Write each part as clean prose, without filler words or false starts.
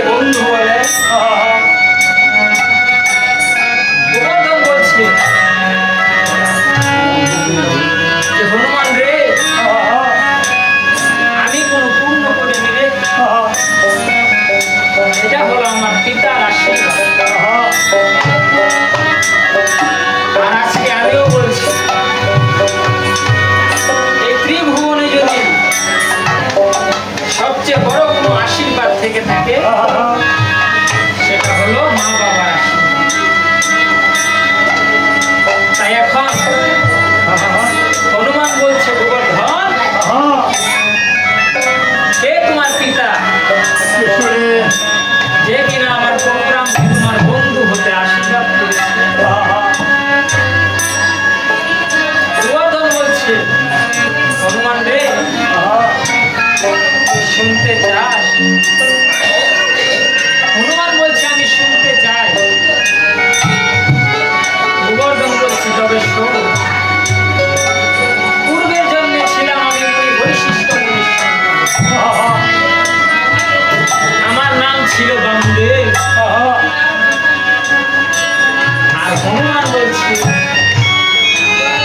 বন্ধু বলে গোবর্ধন বলছে যে হনুমান রে, আমি কোনো পূর্ণ করিনি রে, এটা হলো আমার পিতার আশীর্বাদ। আর আজকে আমিও বলছি, এই ত্রিভুবনে যদি সবচেয়ে বড় কোনো আশীর্বাদ থেকে থাকে, সেটা হলো মা বাবার আশীর্বাদ। তাই এখন হনুমান বলছে গোবর্ধন, কে তোমার পিতা? যে কিনা আমার প্রোগ্রাম তোমার বন্ধু হতে আশীর্বাদ করেছে। গোবর্ধন বলছে হনুমান রে, শুনতে চাস? হনুমান বলছে আমি শুনতে চাই। গোবর্ধন বলছে তবে শোন, পূর্বের জন্মে ছিলাম আমি ওই বৈশিষ্ট্য মুনির সন্তান। আমার নাম ছিল বামদেব। আর হনুমান বলছে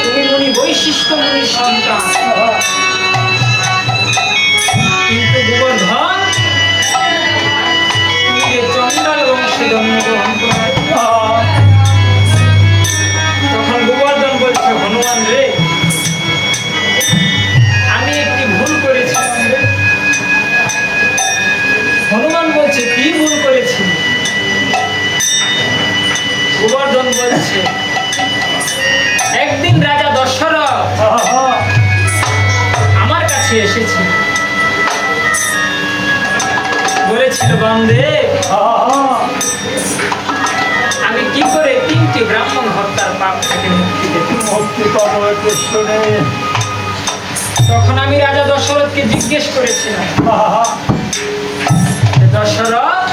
তুমি মুনি বৈশিষ্ট্য মুনির সন্তান। কিন্তু গোবর্ধন, তুমি যে চণ্ডাল বংশে জন্মগ্রহণ করো। তখন গোবর্ধন বলছে হনুমান রে, আমি একটি ভুল করেছিলাম রে। হনুমান বলছে কি ভুল করেছি? গোবর্ধন বলছে একদিন রাজা দশরথ আমার কাছে এসেছে, বলেছিল বামদেব আমি কি করে 3টি ব্রাহ্মণ হত্যার পাপ থেকে মুক্তি পাবো। তখন আমি রাজা দশরথকে জিজ্ঞেস করেছিলাম, দশরথ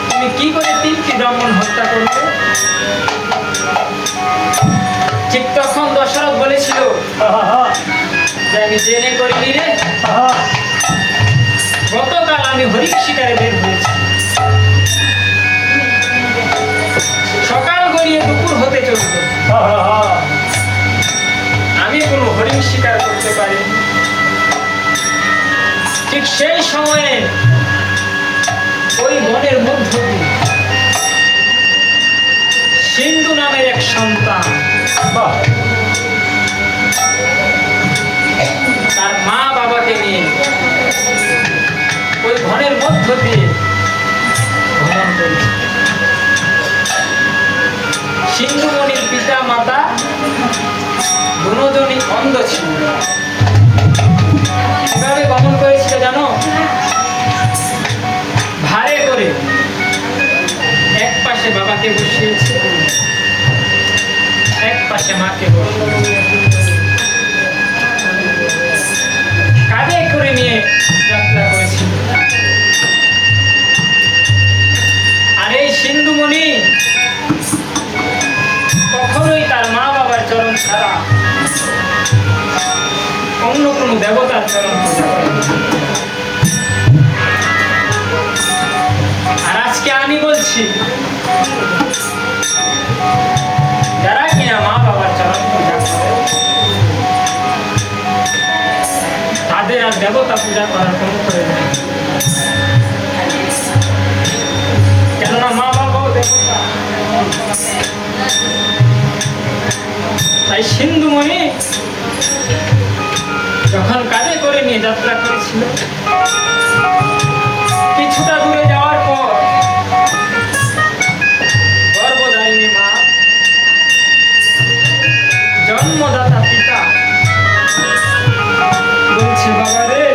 তুমি কি করে 3টি ব্রাহ্মণ হত্যা করবে? ঠিক তখন দশরথ বলেছিল যে আমি জেনে করিনি রে, গতকাল আমি হরিণ শিকারে বের হয়েছি। সকাল গড়িয়ে দুপুর হতে চলত, আমি কোনো হরিণ শিকার করতে পারিনি। ঠিক সেই সময়ে ওই বনের মধ্য দিয়ে সিন্ধু নামের এক সন্তান তার মা বাবাকে নিয়ে ওই বনের মধ্য দিয়ে ভ্রমণ করেছে। সিন্ধু মুনির পিতা মাতা দুজনই অন্ধ ছিল। কিভাবে গমন করেছিল জানো? ভারে করে এক পাশে বাবাকে বসিয়েছে, এক পাশে মাকে বসিয়েছে, কাঁধে করে নিয়ে যাত্রা করেছিল। আর এই সিন্ধুমণি কখনোই তার মা বাবার চরণ ছাড়া অন্য কোনো দেবতার চরণ পূজা করে। আর আজকে আমি বলছি, যারা কিনা মা বাবার চরণ পূজা করে তাদের আর দেবতা পূজা করার কোনো প্রয়োজন নেই। কেননা মা বাবাও দেবতা। তাই সিন্ধুমণি যখন কাঁধে করে নিয়ে যাত্রা করেছিল, কিছুটা দূরে যাওয়ার পর গর্ভধারিণী মা, জন্মদাতা পিতা বলছে বাবা রে,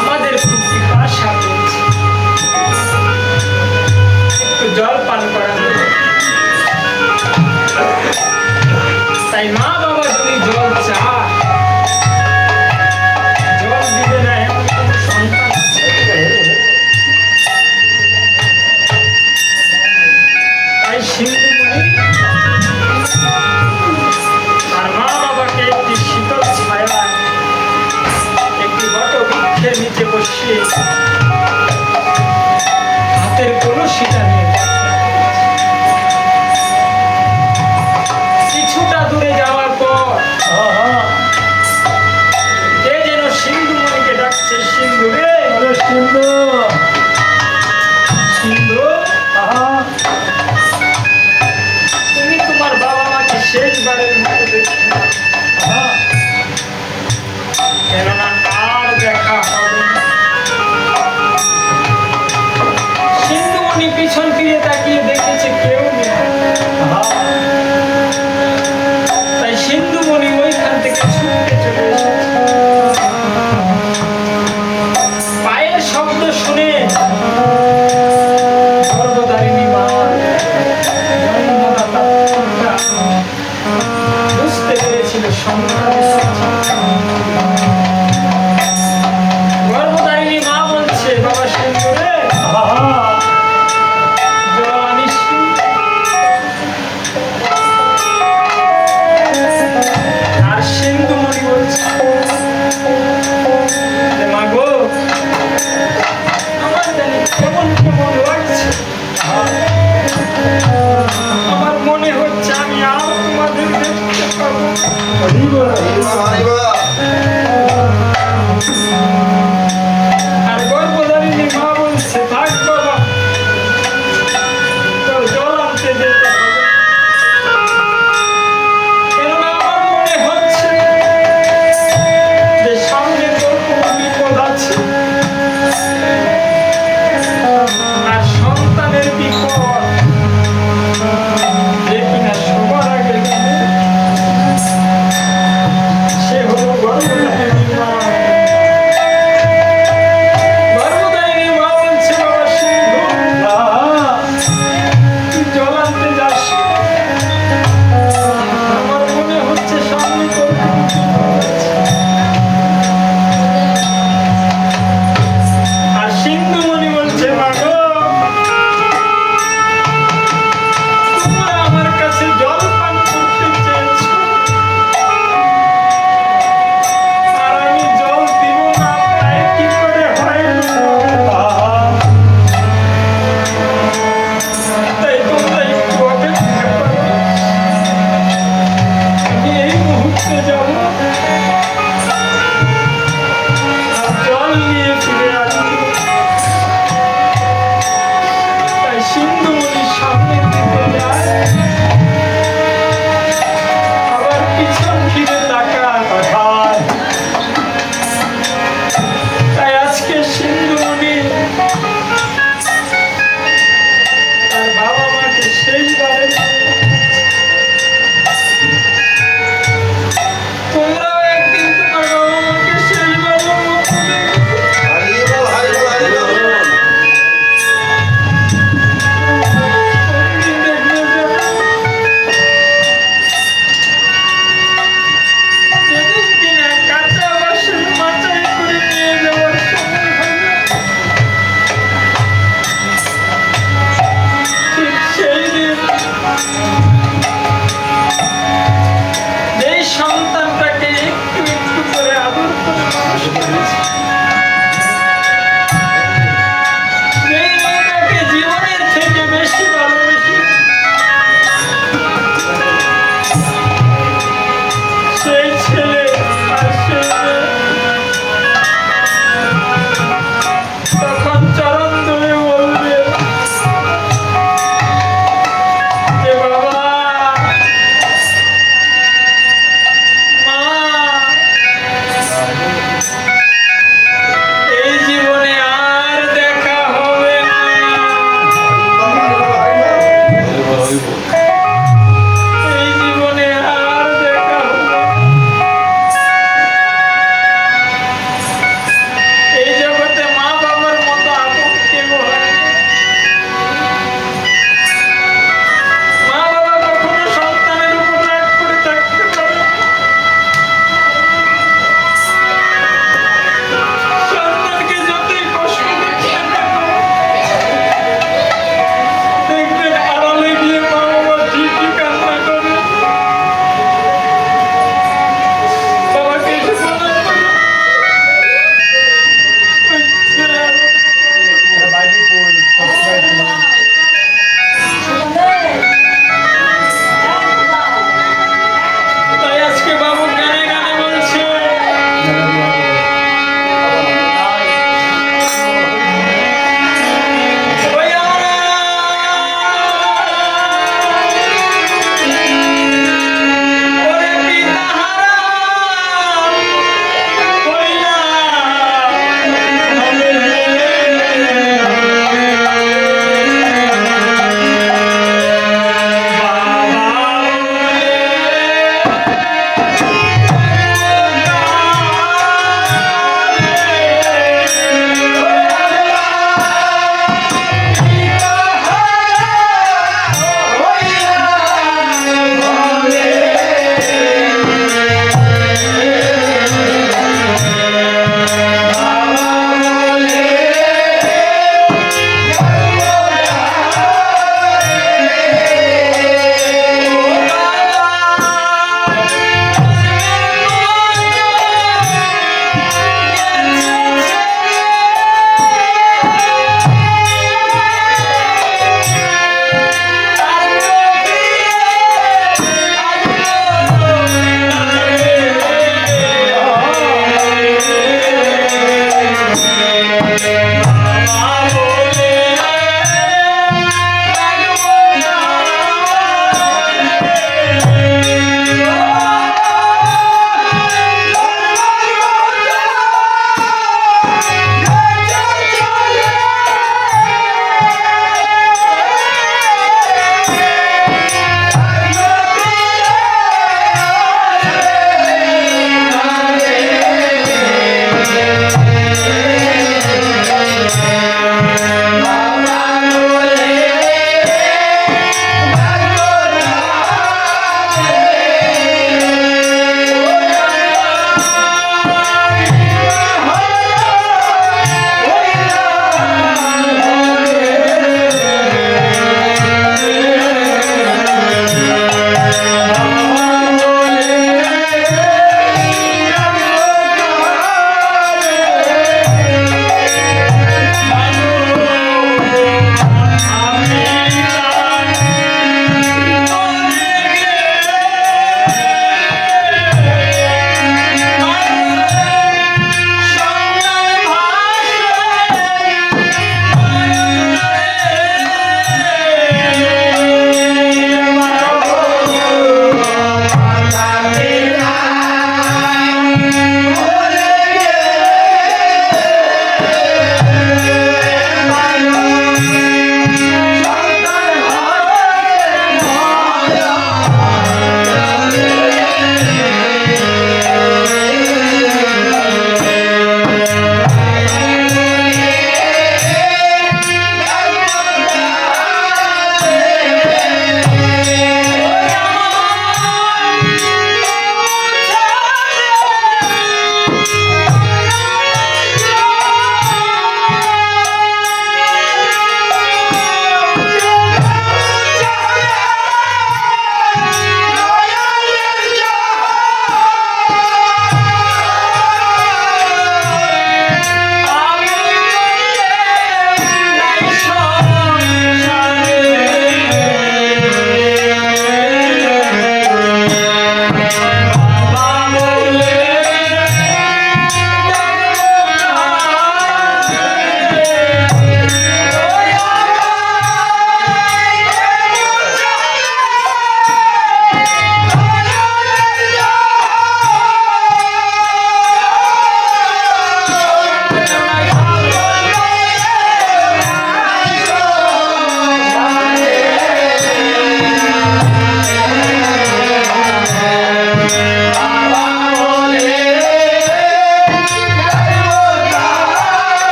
আমাদের খুব পিপাসা পেয়েছে, একটু জল পান করা হবে। তাই মা বাবা যদি জল চায়, রশ্মি হাতের কলসিটা নিয়ে কিছুটা দূরে যাওয়ার পর কে যেন সিন্ধুমণিকে ডাকছে, সিন্ধু রে সিন্ধু সিন্ধু, তুমি তোমার বাবা মাকে শেষবারের মতো দেখে নাও। কেননা আর দেখা হবে না।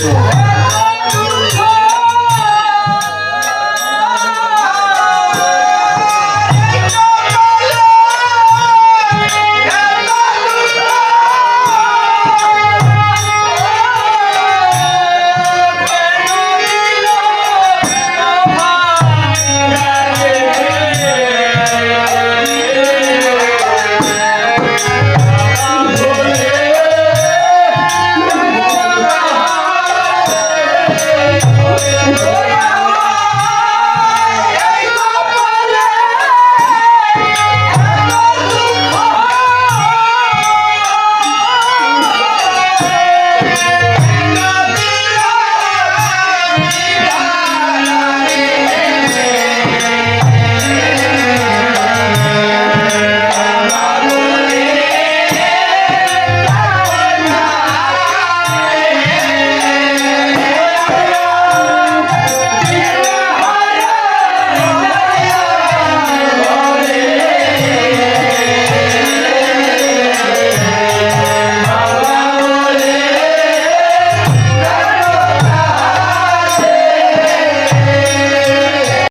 দিত